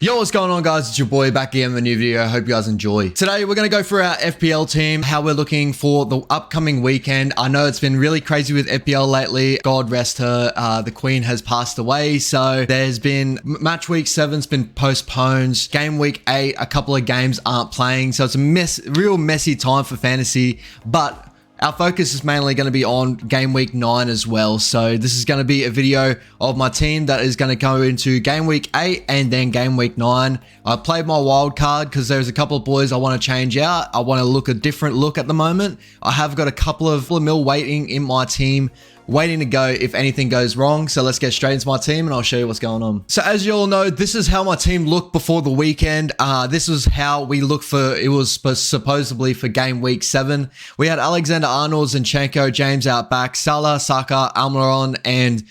Yo, what's going on, guys? It's your boy back again with a new video. I hope you guys enjoy. Today, we're going to go through our FPL team, how we're looking for the upcoming weekend. I know it's been really crazy with FPL lately. God rest her. The Queen has passed away. So there's been match week 7's been postponed. Game week 8, a couple of games aren't playing. So it's a real messy time for fantasy. But our focus is mainly going to be on game week 9 as well. So this is going to be a video of my team that is going to go into game week 8 and then game week 9. I played my wild card because there's a couple of boys I want to change out. I want to look a different look at the moment. I have got a couple of mil waiting in my team, waiting to go if anything goes wrong. So let's get straight into my team and I'll show you what's going on. So as you all know, this is how my team looked before the weekend. This was how we looked for, it was supposedly for game week 7. We had Alexander-Arnold, Zinchenko, James out back, Salah, Saka, Almiron, and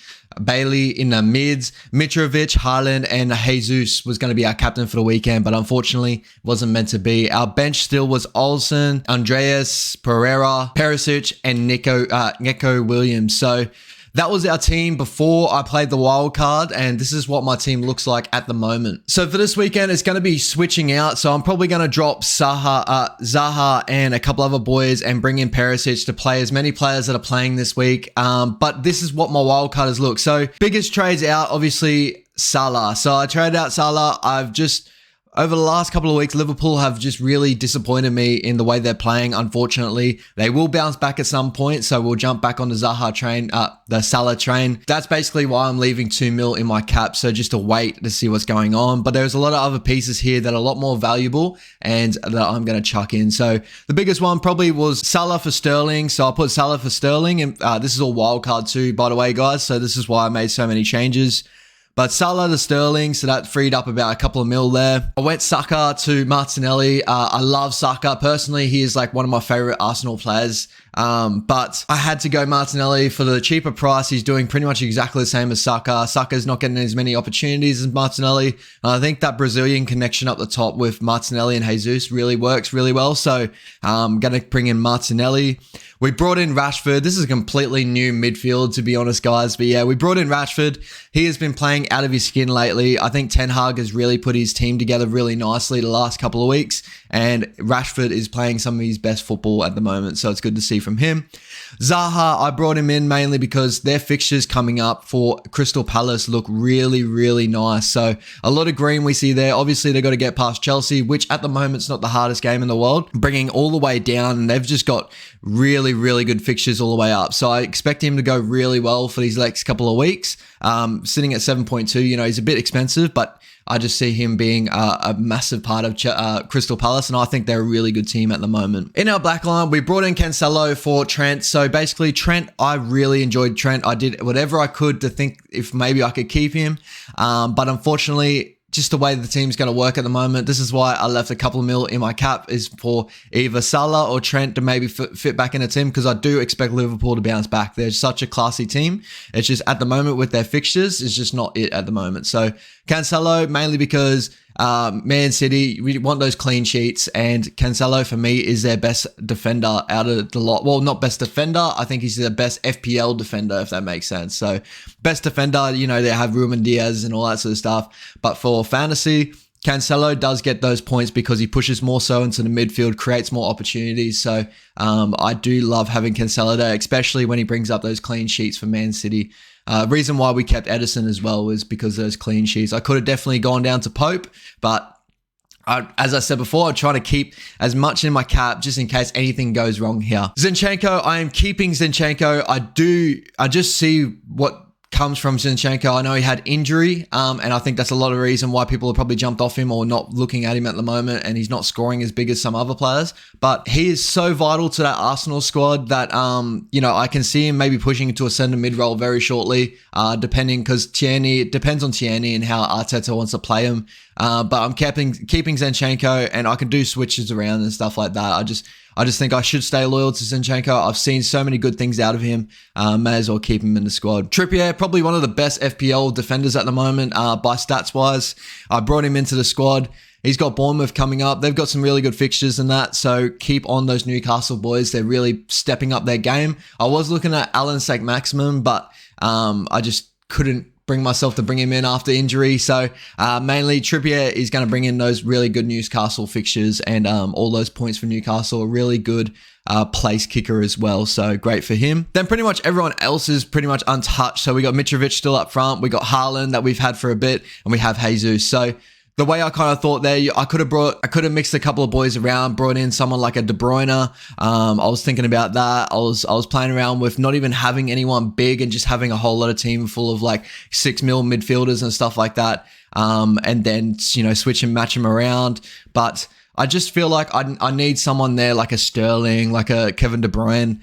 Bailey in the mids. Mitrovic, Haaland, and Jesus was going to be our captain for the weekend, but unfortunately wasn't meant to be. Our bench still was Olsen, Andreas, Pereira, Perisic, and Nico Williams. So that was our team before I played the wild card, and this is what my team looks like at the moment. So for this weekend, it's going to be switching out. So I'm probably going to drop Zaha and a couple other boys and bring in Perisic to play as many players that are playing this week. But this is what my wild card has looked. So biggest trades out, obviously Salah. So I traded out Salah. Over the last couple of weeks, Liverpool have just really disappointed me in the way they're playing, unfortunately. They will bounce back at some point, so we'll jump back on the Zaha train, the Salah train. That's basically why I'm leaving 2 mil in my cap, so just to wait to see what's going on. But there's a lot of other pieces here that are a lot more valuable and that I'm going to chuck in. So the biggest one probably was Salah for Sterling. So I'll put Salah for Sterling, and this is all wildcard too, by the way, guys. So this is why I made so many changes. But Salah to Sterling, so that freed up about a couple of mil there. I went Saka to Martinelli. I love Saka. Personally, he is like one of my favorite Arsenal players. But I had to go Martinelli for the cheaper price. He's doing pretty much exactly the same as Saka. Saka's not getting as many opportunities as Martinelli. And I think that Brazilian connection up the top with Martinelli and Jesus really works really well. So I'm going to bring in Martinelli. We brought in Rashford. This is a completely new midfield, to be honest, guys. But yeah, we brought in Rashford. He has been playing out of his skin lately. I think Ten Hag has really put his team together really nicely the last couple of weeks. And Rashford is playing some of his best football at the moment. So it's good to see from him. Zaha, I brought him in mainly because their fixtures coming up for Crystal Palace look really, really nice. So a lot of green we see there. Obviously, they've got to get past Chelsea, which at the moment is not the hardest game in the world, bringing all the way down. And they've just got really, really good fixtures all the way up. So I expect him to go really well for these next couple of weeks. Sitting at 7.2, you know, he's a bit expensive, but I just see him being a massive part of Crystal Palace, and I think they're a really good team at the moment. In our back line, we brought in Cancelo for Trent. So basically, Trent, I really enjoyed Trent. I did whatever I could to think if maybe I could keep him, but unfortunately, just the way the team's going to work at the moment, this is why I left a couple of mil in my cap, is for either Salah or Trent to maybe fit back in a team, because I do expect Liverpool to bounce back. They're such a classy team. It's just at the moment with their fixtures, it's just not it at the moment. So Cancelo, mainly because Man City, we want those clean sheets, and Cancelo for me is their best defender out of the lot. Well, not best defender. I think he's the best FPL defender, if that makes sense. So best defender, you know, they have Ruben Diaz and all that sort of stuff. But for fantasy, Cancelo does get those points because he pushes more so into the midfield, creates more opportunities. So I do love having Cancelo there, especially when he brings up those clean sheets for Man City. Reason why we kept Edison as well was because of those clean sheets. I could have definitely gone down to Pope, but as I said before, I'm trying to keep as much in my cap just in case anything goes wrong here. Zinchenko, I am keeping Zinchenko. I just see what comes from Zinchenko. I know he had injury, and I think that's a lot of reason why people have probably jumped off him or not looking at him at the moment, and he's not scoring as big as some other players. But he is so vital to that Arsenal squad that, you know, I can see him maybe pushing into a centre mid role very shortly, depending, because Tierney, it depends on Tierney and how Arteta wants to play him. But I'm keeping Zinchenko, and I can do switches around and stuff like that. I just think I should stay loyal to Zinchenko. I've seen so many good things out of him. May as well keep him in the squad. Trippier, probably one of the best FPL defenders at the moment by stats wise. I brought him into the squad. He's got Bournemouth coming up. They've got some really good fixtures in that. So keep on those Newcastle boys. They're really stepping up their game. I was looking at Alan Saint-Maximin, but I just couldn't bring myself to bring him in after injury. So mainly Trippier is going to bring in those really good Newcastle fixtures, and all those points for Newcastle. A really good place kicker as well, so great for him. Then pretty much everyone else is pretty much untouched. So we got Mitrovic still up front, we got Haaland that we've had for a bit, and we have Jesus. So the way I kind of thought there, I could have mixed a couple of boys around, brought in someone like a De Bruyne. I was thinking about that. I was playing around with not even having anyone big and just having a whole lot of team full of like 6 mil midfielders and stuff like that. And then, you know, switch and match them around. But I just feel like I need someone there like a Sterling, like a Kevin De Bruyne.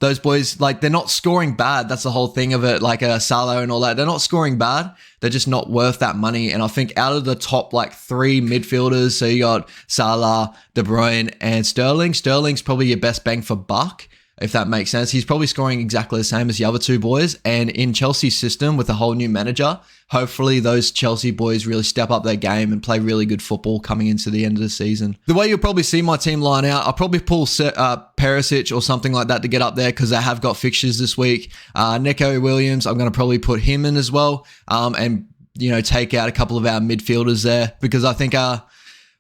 Those boys, like, they're not scoring bad. That's the whole thing of it, like a Salah and all that. They're not scoring bad. They're just not worth that money. And I think out of the top like 3 midfielders, so you got Salah, De Bruyne, and Sterling. Sterling's probably your best bang for buck, if that makes sense. He's probably scoring exactly the same as the other 2 boys. And in Chelsea's system with a whole new manager, hopefully those Chelsea boys really step up their game and play really good football coming into the end of the season. The way you'll probably see my team line out, I'll probably pull Perisic or something like that to get up there because they have got fixtures this week. Neco Williams, I'm going to probably put him in as well, and, you know, take out a couple of our midfielders there because I think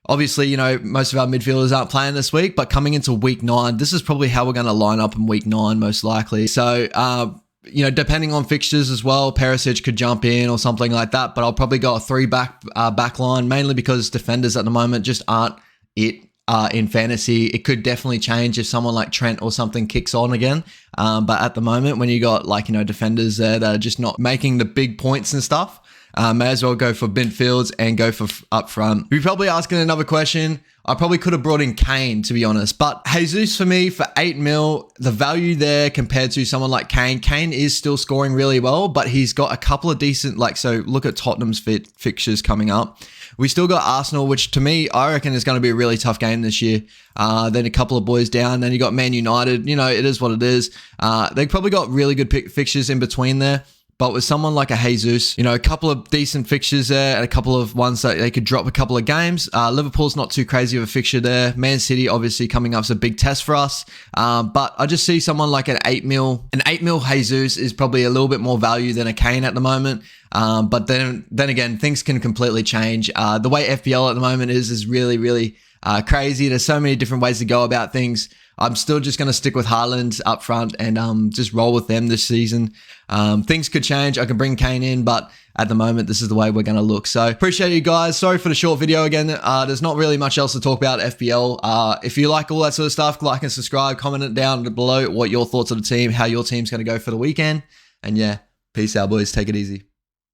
obviously, you know, most of our midfielders aren't playing this week, but coming into week 9, this is probably how we're going to line up in week 9, most likely. So, you know, depending on fixtures as well, Perisic could jump in or something like that, but I'll probably go a 3 back line, mainly because defenders at the moment just aren't it in fantasy. It could definitely change if someone like Trent or something kicks on again. But at the moment, when you got like, you know, defenders there that are just not making the big points and stuff, may as well go for midfields and go for up front. You're probably asking another question. I probably could have brought in Kane, to be honest, but Jesus for me for 8 mil, the value there compared to someone like Kane. Kane is still scoring really well, but he's got a couple of decent, like, so look at Tottenham's fixtures coming up. We still got Arsenal, which to me, I reckon is going to be a really tough game this year. Then a couple of boys down. Then you got Man United. You know, it is what it is. They probably got really good fixtures in between there. But with someone like a Jesus, you know, a couple of decent fixtures there and a couple of ones that they could drop a couple of games. Liverpool's not too crazy of a fixture there. Man City obviously coming up is a big test for us. But I just see someone like an 8 mil. An 8 mil Jesus is probably a little bit more value than a Kane at the moment. But then again, things can completely change. The way FPL at the moment is really, really crazy. There's so many different ways to go about things. I'm still just going to stick with Haaland up front and just roll with them this season. Things could change. I can bring Kane in, but at the moment, this is the way we're going to look. So appreciate you guys. Sorry for the short video again. There's not really much else to talk about FPL. If you like all that sort of stuff, like and subscribe, comment it down below what your thoughts of the team, how your team's going to go for the weekend. And yeah, peace out, boys. Take it easy.